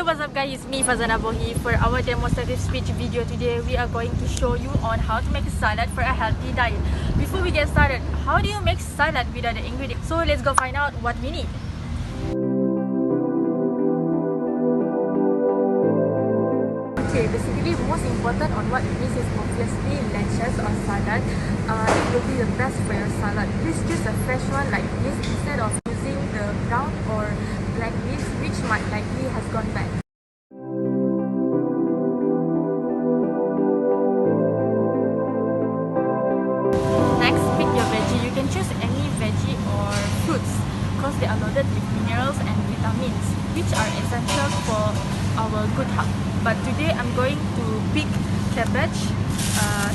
Hello, what's up guys, it's me FARZANA for our demonstrative speech video. Today we are going to show you on how to make a salad for a healthy diet. Before we get started, how do you make salad without the ingredients? So let's go find out what we need. Okay, basically most important on what it is obviously lettuce or salad. It will be the best for your salad. Please choose a fresh one like this instead of using the brown or black leaves, which might likely has gone bad. Next, pick your veggie. You can choose any veggie or fruits because they are loaded with minerals and vitamins, which are essential for our good health. But today I'm going to pick cabbage,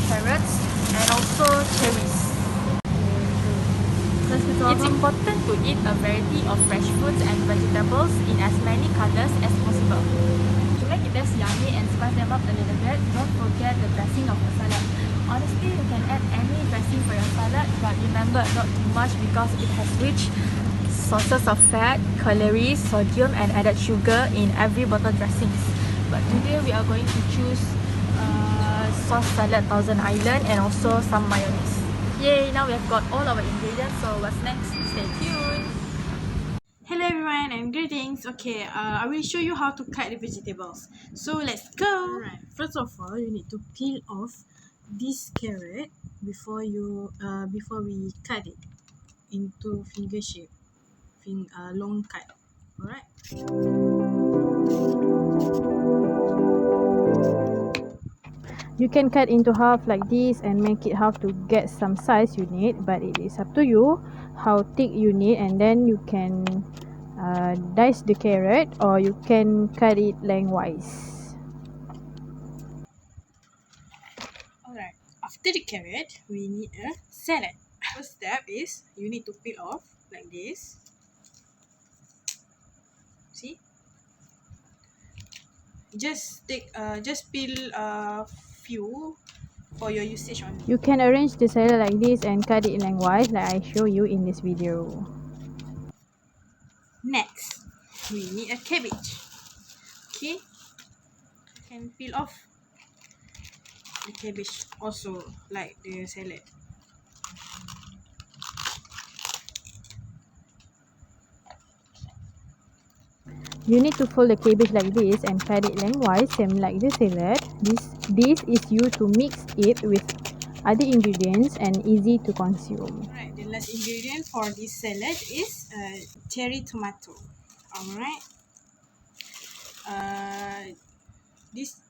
carrots, and also cherries. It's important to eat a variety of fresh fruits and vegetables in as many colors as possible. To make it less yummy and spice them up a little bit, don't forget the dressing of the salad. Honestly, you can add any dressing for your salad, but remember, not too much because it has rich sources of fat, calories, sodium, and added sugar in every bottle dressings. But today we are going to choose sauce salad Thousand Island and also some mayonnaise. Yay, now we have got all our ingredients, so what's next? Stay tuned! Hello everyone and greetings. Okay, I will show you how to cut the vegetables. So let's go! Alright, first of all, you need to peel off this carrot before we cut it into finger shape, long cut. Alright. You can cut into half like this and make it half to get some size you need, but it is up to you how thick you need, and then you can dice the carrot or you can cut it lengthwise. Alright, after the carrot, we need a salad. First step is you need to peel off like this. See? Just peel few for your usage only. You can arrange the salad like this and cut it lengthwise like I show you in this video. Next, we need a cabbage. Okay, you can peel off the cabbage also like the salad. You need to fold the cabbage like this and cut it lengthwise, same like the salad. This is used to mix it with other ingredients and easy to consume. Alright, the last ingredient for this salad is cherry tomato. Alright, this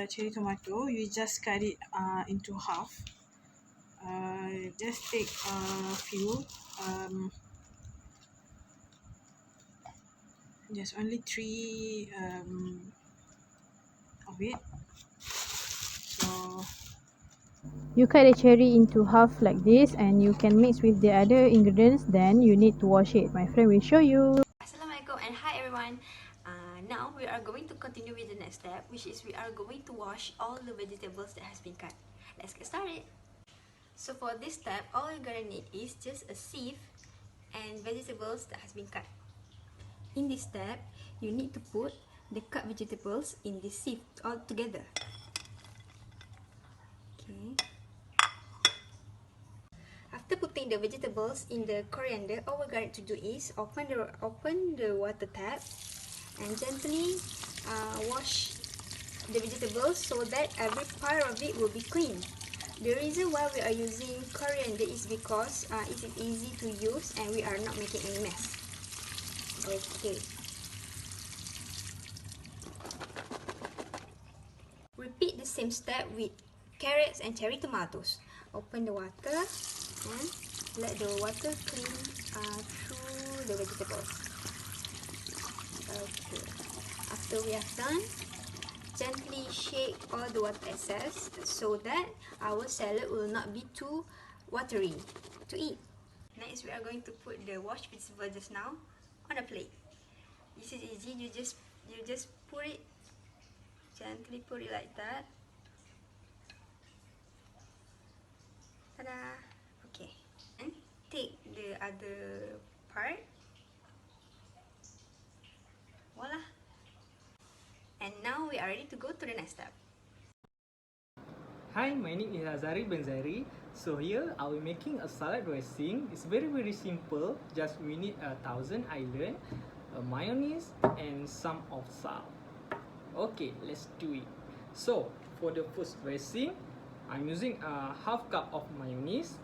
cherry tomato, you just cut it into half. Just take a few, just only 3 of it. So You cut a cherry into half like this and you can mix with the other ingredients, then you need to wash it. My friend will show you. Assalamualaikum and hi everyone. Now we are going to continue with the next step, which is we are going to wash all the vegetables that has been cut. Let's get started. So for this step, all you're gonna need is just a sieve and vegetables that has been cut. In this step, you need to put the cut vegetables in this sieve all together. Okay. After putting the vegetables in the coriander, all we're going to do is open the water tap and gently wash the vegetables so that every part of it will be clean. The reason why we are using coriander is because it is easy to use and we are not making any mess. Okay. Repeat the same step with carrots and cherry tomatoes. Open the water and let the water clean through the vegetables. Okay. After we have done, gently shake all the water excess so that our salad will not be too watery to eat. Next, we are going to put the washed vegetable just now on a plate. This is easy. You just put it gently, put it like that. Ta-da! Okay, and take the other part. Voila! go to the next step. Hi, my name is AZHARI bin ZAIRI. So here I will making a salad dressing. It's very simple. Just we need 1,000 island, mayonnaise and some of salt. Okay, let's do it. So for the first dressing, I'm using a half cup of mayonnaise.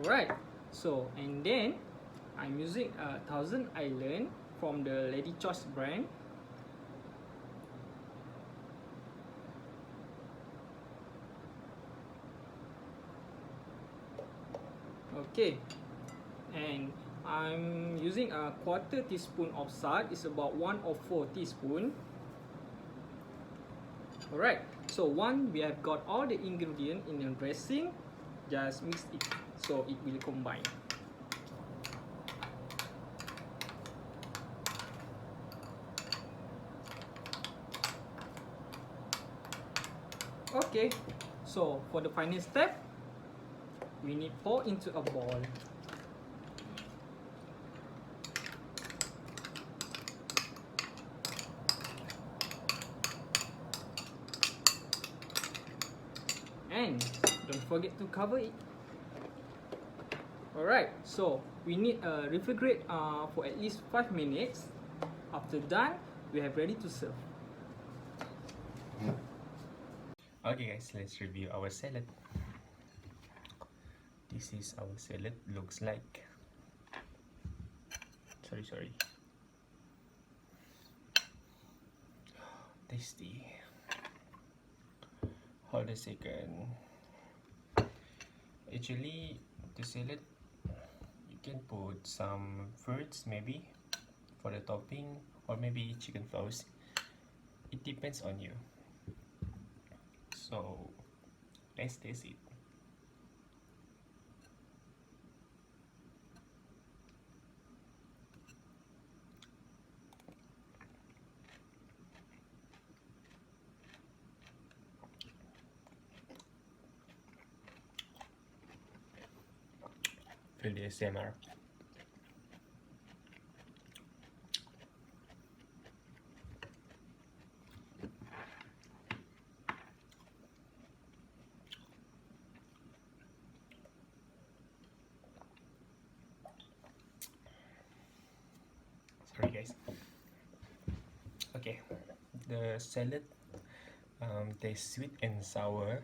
Alright, so and then I'm using 1,000 island from the Lady Choice brand. Okay, and I'm using a quarter teaspoon of salt. It's about 1/4 teaspoon. Alright, so once we have got all the ingredients in the dressing, just mix it so it will combine. Okay, so for the final step, we need pour into a bowl. And don't forget to cover it. Alright, so we need a refrigerate for at least 5 minutes. After done, we have ready to serve. Okay guys, let's review our salad. This is our salad, looks like. Sorry. Tasty. Hold a second. Actually, the salad, you can put some fruits maybe for the topping, or maybe chicken flours. It depends on you. So let's taste it. Feel the ASMR. Sorry guys. Okay, the salad tastes sweet and sour.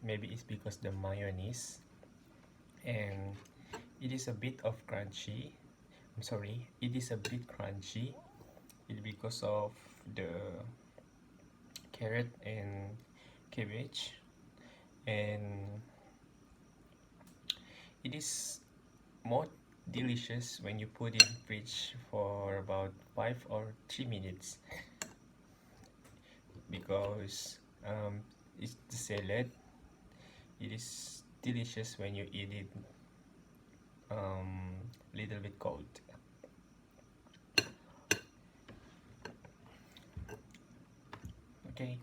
Maybe it's because the mayonnaise, and it is a bit of crunchy. It is a bit crunchy. It's because of the carrot and cabbage, and it is more delicious when you put it in fridge for about 5 or 3 minutes, because it's the salad. It is delicious when you eat it little bit cold. Okay.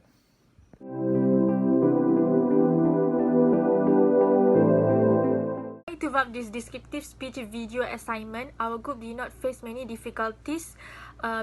To wrap this descriptive speech video assignment, our group did not face many difficulties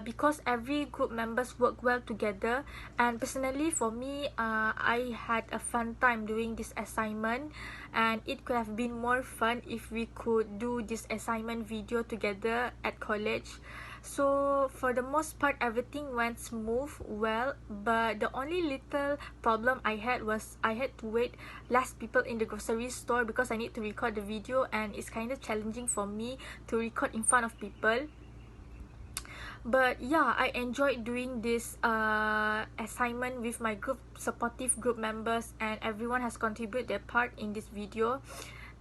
because every group members work well together, and personally for me, I had a fun time doing this assignment, and it could have been more fun if we could do this assignment video together at college. So for the most part, everything went smooth well, but the only little problem I had was I had to wait last people in the grocery store because I need to record the video, and it's kind of challenging for me to record in front of people. But yeah, I enjoyed doing this assignment with my group, supportive group members, and everyone has contributed their part in this video.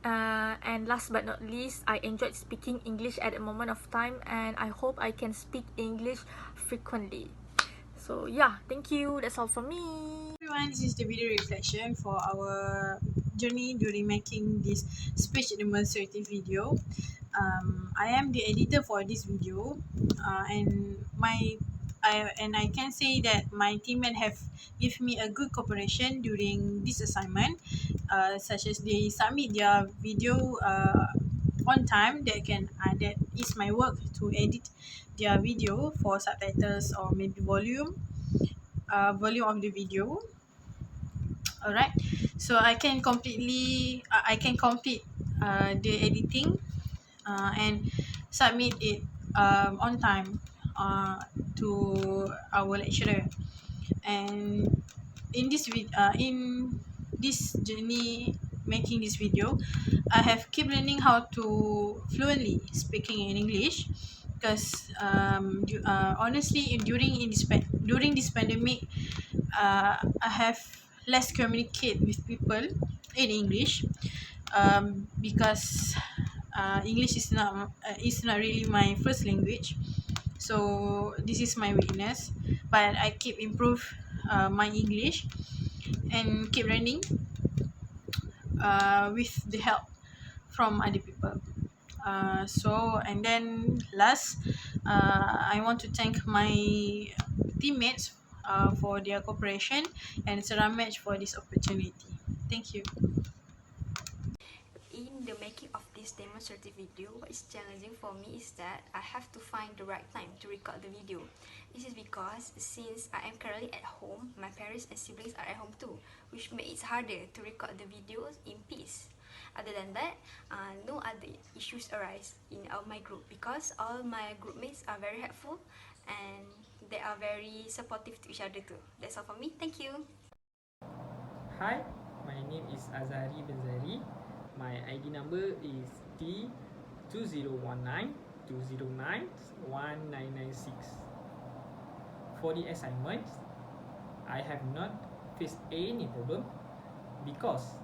And last but not least, I enjoyed speaking English at a moment of time, and I hope I can speak English frequently. So yeah, thank you. That's all from me. Everyone, this is the video reflection for our journey during making this speech demonstrative video. I am the editor for this video, and I can say that my teammate have give me a good cooperation during this assignment, such as they submit their video on time. That is my work to edit their video for subtitles or maybe volume of the video. Alright, so I can complete the editing and submit it on time to our lecturer. And in this journey making this video, I have keep learning how to fluently speaking in English, because honestly during this pandemic, I have less communicate with people in English, because English is not really my first language. So this is my weakness, but I keep improve my English and keep learning with the help from other people. So and then last, I want to thank my teammates for their cooperation, and Seramatch for this opportunity. Thank you. In the making of this demonstrative video, what is challenging for me is that I have to find the right time to record the video. This is because since I am currently at home, my parents and siblings are at home too, which makes it harder to record the videos in peace. Other than that, no other issues arise in my group, because all my group mates are very helpful and they are very supportive to each other too. That's all for me. Thank you. Hi, my name is AZHARI bin ZAIRI. My ID number is T201920919996. For the assignments, I have not faced any problem because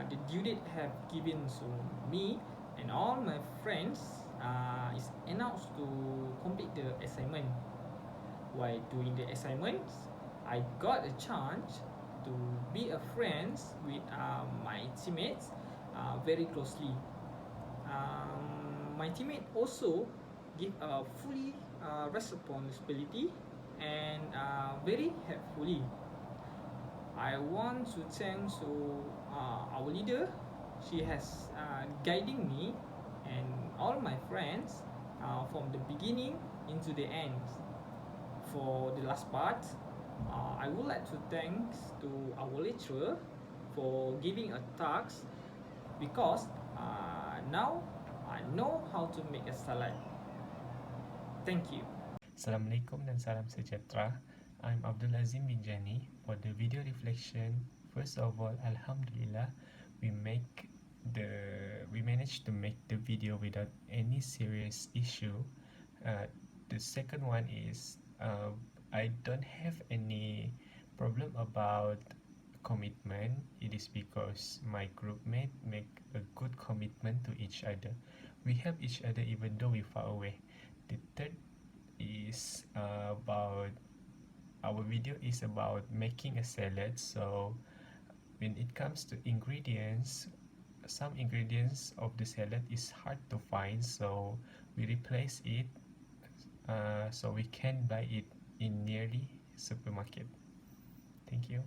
the due date have given to me and all my friends is announced to complete the assignment. While doing the assignments, I got a chance to be a friends with my teammates very closely. My teammate also give a fully responsibility and very helpfully. I want to thank to our leader. She has guiding me and all my friends from the beginning into the end. For the last part, I would like to thank to our lecturer for giving a task, because now I know how to make a salad. Thank you. Assalamualaikum dan salam sejahtera. I'm ABDUL bin JANI. For the video reflection, first of all, Alhamdulillah, we managed to make the video without any serious issue. The second one is I don't have any problem about commitment. It is because my group mate make a good commitment to each other. We help each other even though we far away. The third is about our video is about making a salad. So when it comes to ingredients, some ingredients of the salad is hard to find, so we replace it so we can buy it in nearly supermarket. Thank you.